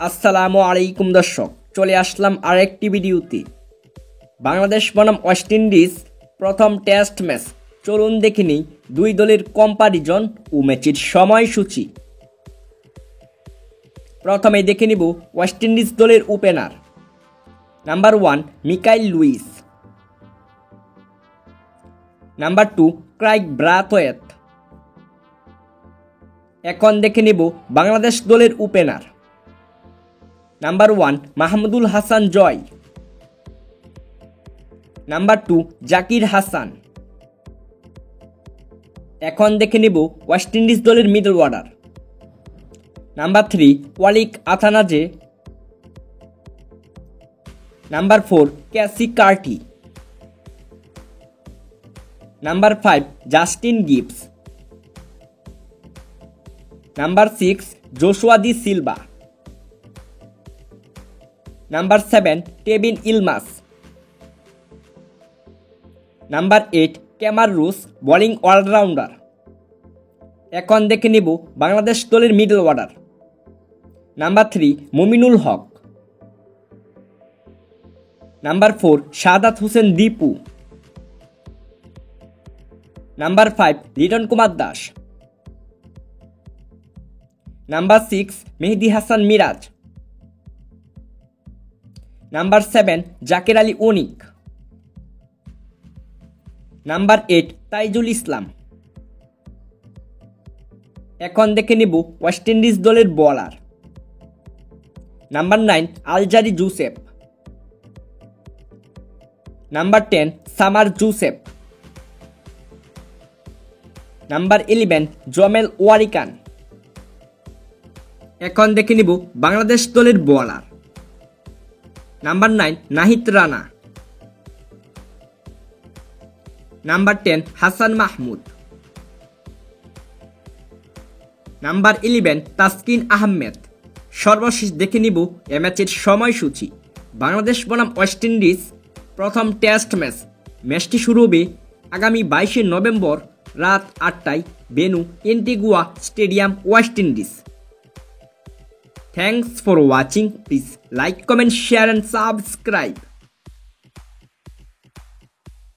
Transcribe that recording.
আসসালামু আলাইকুম দর্শক, চলে আসলাম আরেকটি ভিডিওতে। বাংলাদেশ বনাম ওয়েস্ট ইন্ডিজ প্রথম টেস্ট ম্যাচ। চলুন দেখে নিই দুই দলের কম্পারিজন ও ম্যাচের সময়সূচি। প্রথমে দেখে নিব ওয়েস্ট ইন্ডিজ দলের opener. Number 1 Mikyle Lewis, number 2 Kraigg Brathwaite. এখন দেখে নিব বাংলাদেশ দলের opener. Number 1 Mahmudul Hasan Joy, number 2 Zakir Hasan. এখন দেখে নিব ওয়েস্ট ইন্ডিজ দলের middle order. Number 3 Alick Athanaze, number 4 Keacy Carty, number 5 Justin Gibbs, number 6 Joshua de Silva, number 7 Tevin ইলমাস, number 8 Kemar Roach bowling allrounder. এখন দেখে নিব বাংলাদেশ দলের middle order. Number 3 Mominul Haque, number 4 Shahadat Hossain Dipu, number 5 Liton Kumar Das, number 6 Mehidy Hasan Miraz, number 7 Jaker Ali Anik, number 8 Taijul Islam. এখন দেখে নিব West Indies দলের bowler. Number 9 Alzarri Joseph, number 10 Shamar Joseph, number 11 Jomel Warrican. এখন দেখে নিব বাংলাদেশ দলের bowler. Number 9 Nahid Rana, number 10 Hasan Mahmud, number 11 Taskin Ahmed. সর্বশেষ দেখে নিব এ ম্যাচের সময়সূচি। বাংলাদেশ বনাম ওয়েস্ট ইন্ডিজ প্রথম টেস্ট ম্যাচ। ম্যাচটি শুরু হবে আগামী 22শে নভেম্বর রাত 8টায়, venue Antigua stadium, West Indies. Thanks for watching. Please like, comment, share and subscribe.